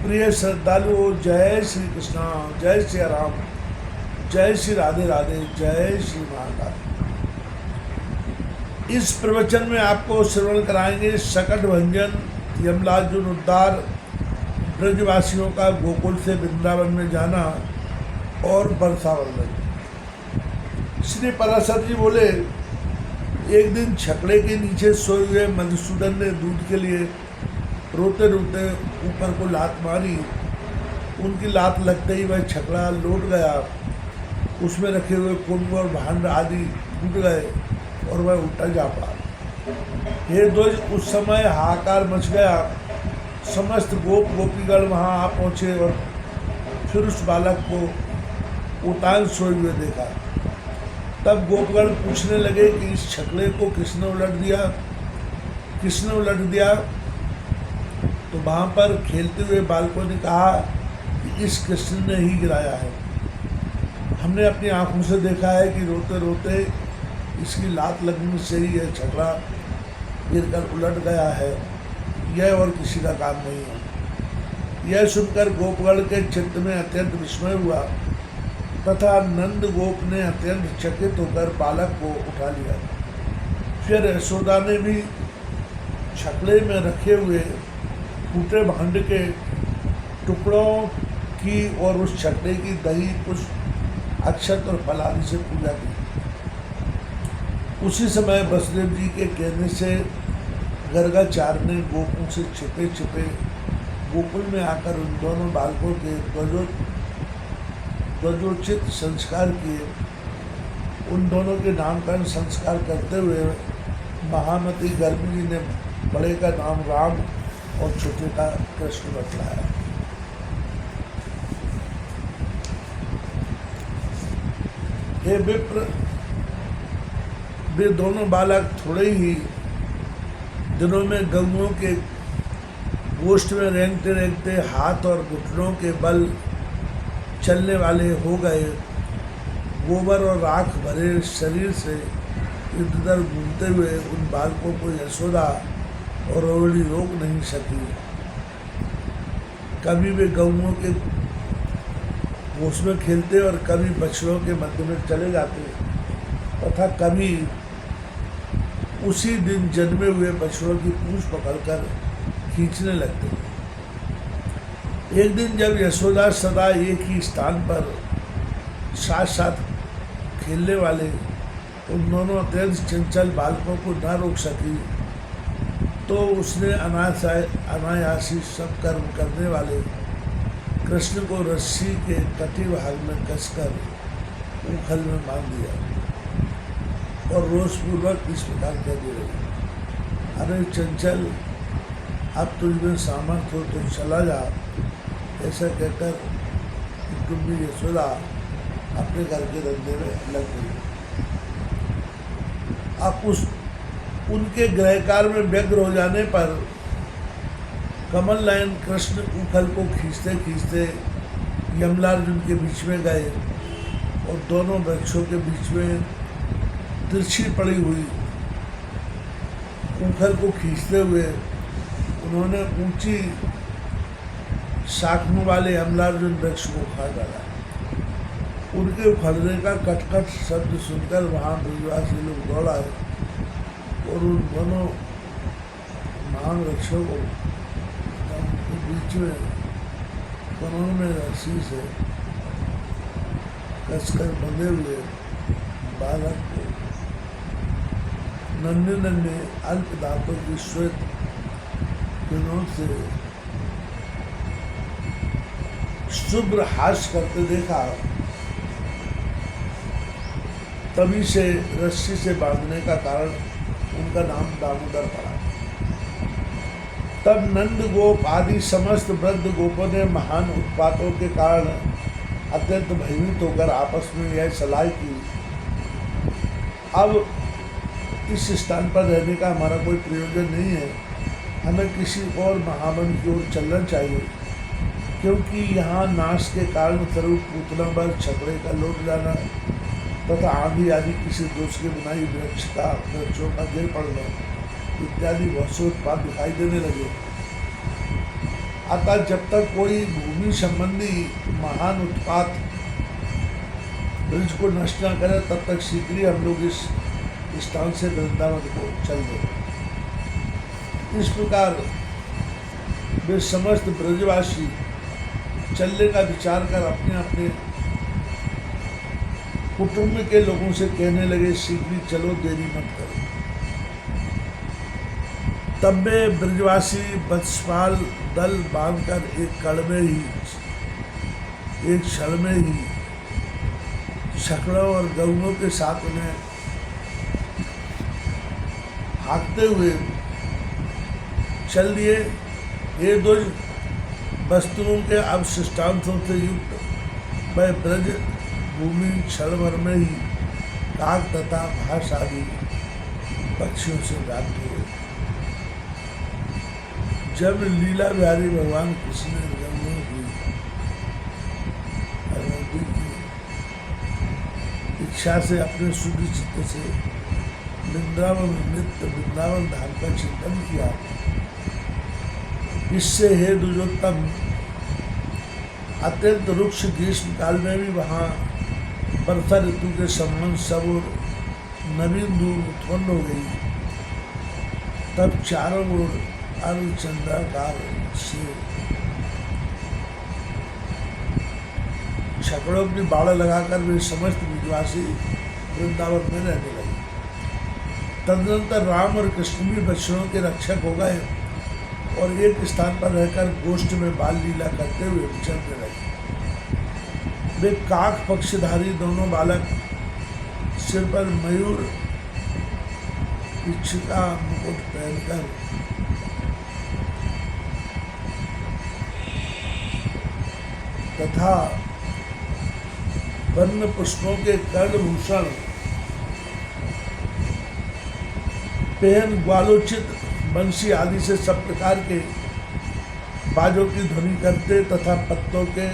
प्रिय श्रद्धालुओं, जय श्री कृष्णा, जय श्री राम, जय श्री राधे राधे, जय श्री महाकाल। इस प्रवचन में आपको श्रवण कराएंगे सकट भंजन, यमलार्जुन उद्धार, ब्रजवासियों का गोकुल से वृंदावन में जाना और वर्षा वर्णन। श्री पराशर जी बोले, एक दिन छकड़े के नीचे सोए हुए मधुसूदन ने दूध के लिए रोते रोते ऊपर को लात मारी। उनकी लात लगते ही वह छकड़ा लौट गया। उसमें रखे हुए कुंभ और भांड आदि टूट गए और वह उल्टा जा पड़ा। हे ध्वज, उस समय हाहाकार मच गया। समस्त गोप गोपीगण वहाँ आ पहुँचे और फिर उस बालक को उतान सोए हुए देखा। तब गोपगण पूछने लगे कि इस छकड़े को किसने उलट दिया, किसने उलट दिया। तो वहाँ पर खेलते हुए बालकों ने कहा कि इस कृष्ण ने ही गिराया है। हमने अपनी आंखों से देखा है कि रोते रोते इसकी लात लगने से ही यह छकड़ा गिरकर उलट गया है, यह और किसी का काम नहीं है। यह सुनकर गोपगण के चित्त में अत्यंत विस्मय हुआ तथा नंद गोप ने अत्यंत चकित होकर बालक को उठा लिया। फिर यशोदा ने भी छकड़े में रखे हुए टूटे भांड के टुकड़ों की और उस छकड़े की दही, पुष्प, अक्षत और फल आदि से पूजा की। उसी समय वसुदेव जी के कहने से गर्गाचार्य ने गोपों से छिपे छिपे गोकुल में आकर उन दोनों बालकों के ध्वजोचित संस्कार किए। उन दोनों के नामकरण संस्कार करते हुए महामती गर्भी जी ने बड़े का नाम राम और छोटे का कृष्ण बतलाया। हे विप्र, वे दोनों बालक थोड़े ही दिनों में गंगों के गोष्ठ में रेंगते रेंगते हाथ और घुटनों के बल चलने वाले हो गए। गोबर और राख भरे शरीर से इधर उधर घूमते हुए उन बालकों को यशोदा और रोहिणी रोक नहीं सकी। कभी वे गौओं के गोश में खेलते और कभी बछड़ों के मध्य में चले जाते तथा कभी उसी दिन जन्मे हुए बछड़ों की पूंछ पकड़कर खींचने लगते। एक दिन जब यशोदा सदा एक ही स्थान पर साथ साथ खेलने वाले उन दोनों अत्यंत चंचल बालकों को न रोक सकी, तो उसने अनायासी सब कर्म करने वाले कृष्ण को रस्सी के कटी भाग में कसकर उखल में बांध दिया और रोषपूर्वक इस प्रकार कह दे रही, अरे चंचल, अब तुझमें सामर्थ्य हो तो चला जा। ऐसा कहकर कुटुंबी यशोदा अपने घर के धंधे में लग गई। अब उनके गृहकार में व्यग्र हो जाने पर कमल नयन कृष्ण उखल को खींचते खींचते यमलार्जुन के बीच में गए और दोनों वृक्षों के बीच में तिरछी पड़ी हुई उखल को खींचते हुए उन्होंने ऊंची शाखों वाले यमलार्जुन वृक्ष को उखाड़ डाला। उनके उखड़ने का कटकट शब्द सुनकर वहाँ ब्रजवासी लोग दौड़ आए और उन दोनों महान वृक्षों को उनके बीच में कमर में रस्सी से कसकर बंधे हुए बालक को नन्हे नन्हे अल्प दांतों की श्वेत किरणों से शुभ्र हास्य करते देखा। तभी से रस्सी से बांधने का कारण उनका नाम दामोदर पड़ा। तब नंद गोप आदि समस्त वृद्ध गोपों ने महान उत्पातों के कारण अत्यंत भयभीत होकर आपस में यह सलाह की, अब इस स्थान पर रहने का हमारा कोई प्रयोजन नहीं है, हमें किसी और महावन की ओर चलना चाहिए, क्योंकि यहाँ नाश के कारण स्वरूप पूतना पर छकड़े का लौट जाना तथा आंधी आदि किसी दोष के बिना ही वृक्षों का गिर पड़ना इत्यादि बहुत से उत्पाद दिखाई देने लगे। अतः जब तक कोई भूमि संबंधी महान उत्पात ब्रज को नष्ट न करे तब तक शीघ्र ही हम लोग इस स्थान से वृंदावन को चल दें। इस प्रकार वे समस्त ब्रजवासी चलने का विचार कर अपने अपने कुटुंब के लोगों से कहने लगे, शीघ्र चलो, देरी मत करो। तब वे ब्रजवासी वत्सपाल दल बांधकर एक क्षण में ही छकड़ों और गऊओं के साथ उन्हें हाँकते हुए चल दिए। ये दुज वस्तुओं के अवशिष्टांशों से युक्त वह ब्रज भूमि क्षण भर में ही काक तथा भाष आदि पक्षियों से व्याप्त हुए। जब लीला बिहारी भगवान कृष्ण ने जन्मों की अनुमति की इच्छा से अपने शुद्ध चित्त से वृंदावन धाम का चिंतन किया, इससे हे दुर्योत्तम अत्यंत रुक्ष ग्रीष्म काल में भी वहाँ वर्षा ऋतु के समान सब नवीन धूप उत्पन्न हो गई। तब चारों ओर अर्धचंद्राकार से छकड़ों की बाड़ लगाकर वे समस्त ब्रजवासी वृंदावन में रहने लगे। तदनंतर राम और कृष्ण भी बच्चों के रक्षक हो गए और एक स्थान पर रहकर गोष्ठ में बाल लीला करते हुए विचरने लगे। वे काक पक्षधारी दोनों बालक सिर पर मयूर पिच्छका मुकुट पहनकर तथा वर्ण पुष्पों के कर्णभूषण पहन ग्वालोचित बंसी आदि से सब प्रकार के बाजों की ध्वनि करते तथा पत्तों के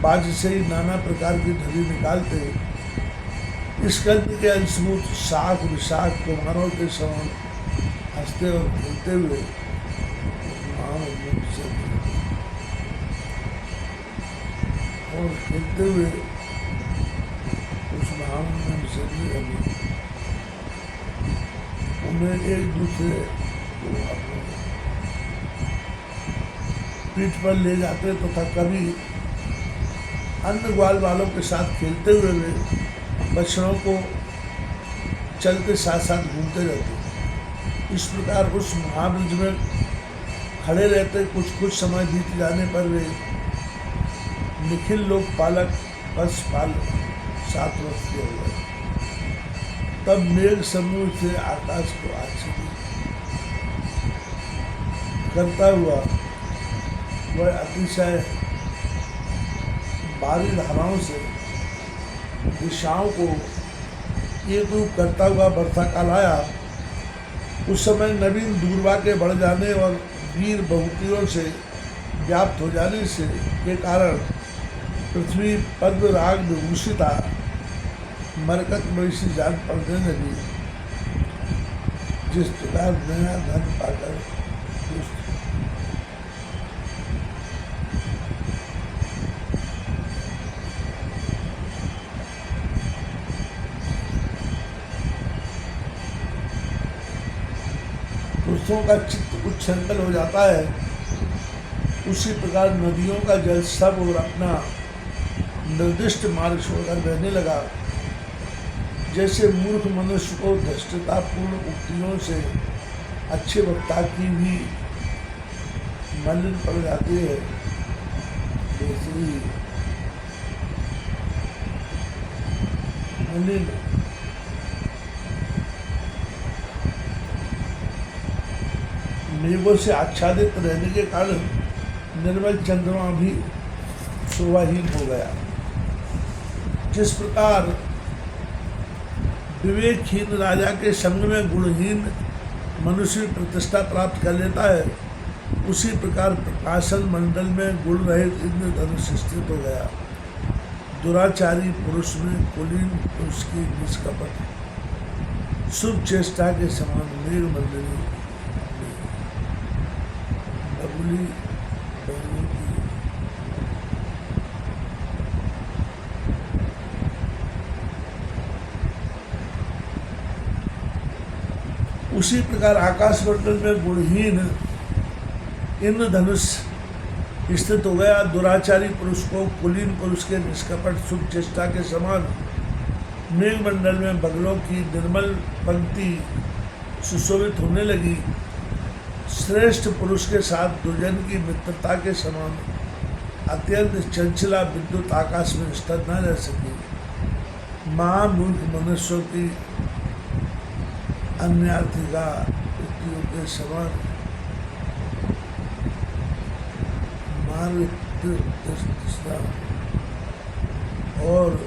बाज से ही नाना प्रकार की ध्वनि निकालते। स्कंद के अंशभूत शाख विशाख कुमारों के समान हंसते और खेलते हुए उस महान में विसर्जित लगे। उन्हें एक दूसरे को अपने पीठ पर ले जाते तथा कभी अन्य ग्वाल वालों के साथ खेलते हुए वे बछड़ों को चलते साथ साथ घूमते रहते। इस प्रकार उस महाब्रज में खड़े रहते कुछ समय बीत जाने पर वे निखिल लोक पालक पशुपाल 7 वर्ष के हो गए। तब मेघ समूह से आकाश को आच्छादित करता हुआ वह अतिशय भारी धाराओं से दिशाओं को एक रूप करता हुआ वर्षा काल आया। उस समय नवीन दूरवा के बढ़ जाने और वीर बहुतियों से व्याप्त हो जाने से के कारण पृथ्वी पद्म राग विभूषिता मरकत महिषी जान पड़ने लगी। जिस प्रकार नया धन पाकर पुरुषों का चित्त उच्छृंखल हो जाता है, उसी प्रकार नदियों का जल सब और अपना निर्दिष्ट मार्ग छोड़कर बहने लगा। जैसे मूर्ख मनुष्य को धृष्टतापूर्ण उक्तियों से अच्छे वक्ता की भी मलिन पड़ जाती है, वैसे ही मलिन मेघों से आच्छादित रहने के कारण निर्मल चंद्रमा भी शोभाहीन हो गया। जिस प्रकार विवेकहीन राजा के संग में गुणहीन मनुष्य प्रतिष्ठा प्राप्त कर लेता है, उसी प्रकार प्रकाशन मंडल में गुण रहित इंद्रधनुष स्थित हो गया। दुराचारी पुरुष में कुलीन पुरुष की निष्कपट शुभ चेष्टा के समान मेघ मंडली उसी प्रकार आकाशमंडल में गुणहीन इंद्रधनुष स्थित हो गया। दुराचारी पुरुष को कुलीन पुरुष के निष्कपट शुभ चेष्टा के समान मेघमंडल में बगलों की निर्मल पंक्ति सुशोभित होने लगी। श्रेष्ठ पुरुष के साथ दुर्जन की मित्रता के समान अत्यंत चंचला विद्युत आकाश में स्थिर न रह सकी। महामूर्ख मनुष्यों की अन्यार्थिका युक्तियों के समान और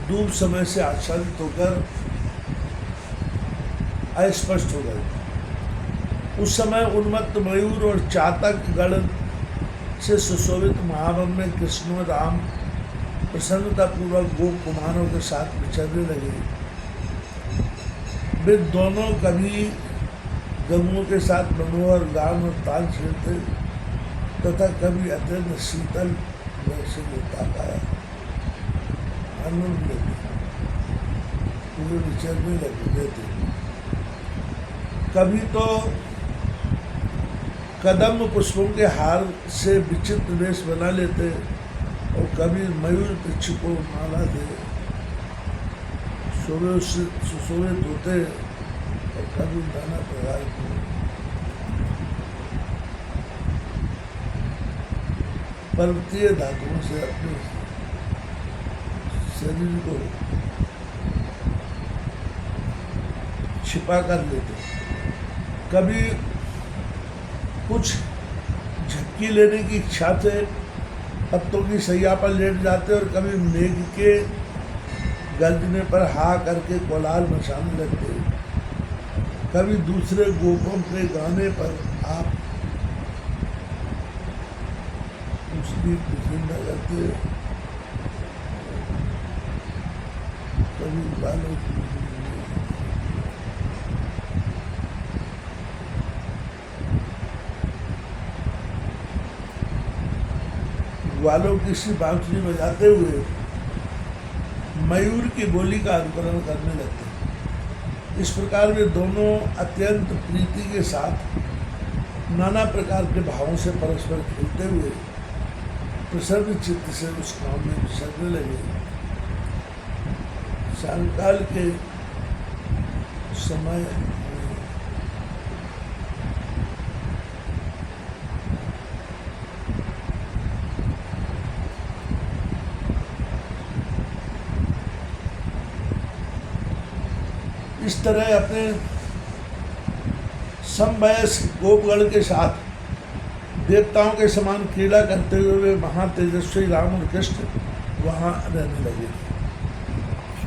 डूब समय से आच्छादित होकर अस्पष्ट हो गए। उस समय उन्मत्त मयूर और चातक गण से सुशोभित महावन में कृष्ण और राम प्रसन्नतापूर्वक गोप कुमारों के साथ विचरने लगे। वे दोनों कभी गंगों के साथ मनोहर गान और ताल छेड़ते तथा कभी अत्यंत शीतल से होता पाया आनंद लेते पूरे विचरने लगे थे। कभी तो कदम पुष्पों के हार से विचित्र वेश बना लेते और कभी मयूर वृक्ष को माला दे सुशोभित होते और कभी नाना प्रकार के पर्वतीय धातुओं से अपने शरीर को छिपा कर लेते। कभी कुछ झपकी लेने की इच्छा से पत्तों की सैया पर लेट जाते और कभी मेघ के गर्जने पर हा करके कोलाहल मचाने लगते। कभी दूसरे गोपों के गाने पर आप उसकी प्रसन्नता करते, कभी बालों की ग्वालों की सी बांसुरी बजाते हुए मयूर की बोली का अनुकरण करने लगते। इस प्रकार वे दोनों अत्यंत प्रीति के साथ नाना प्रकार के भावों से परस्पर खेलते हुए प्रसन्न चित्त से उस काम में विचरने लगे। सायंकाल के समय इस तरह अपने समवयस्क गोपगण के साथ देवताओं के समान क्रीड़ा करते हुए वे महातेजस्वी राम और कृष्ण वहाँ रहने लगे।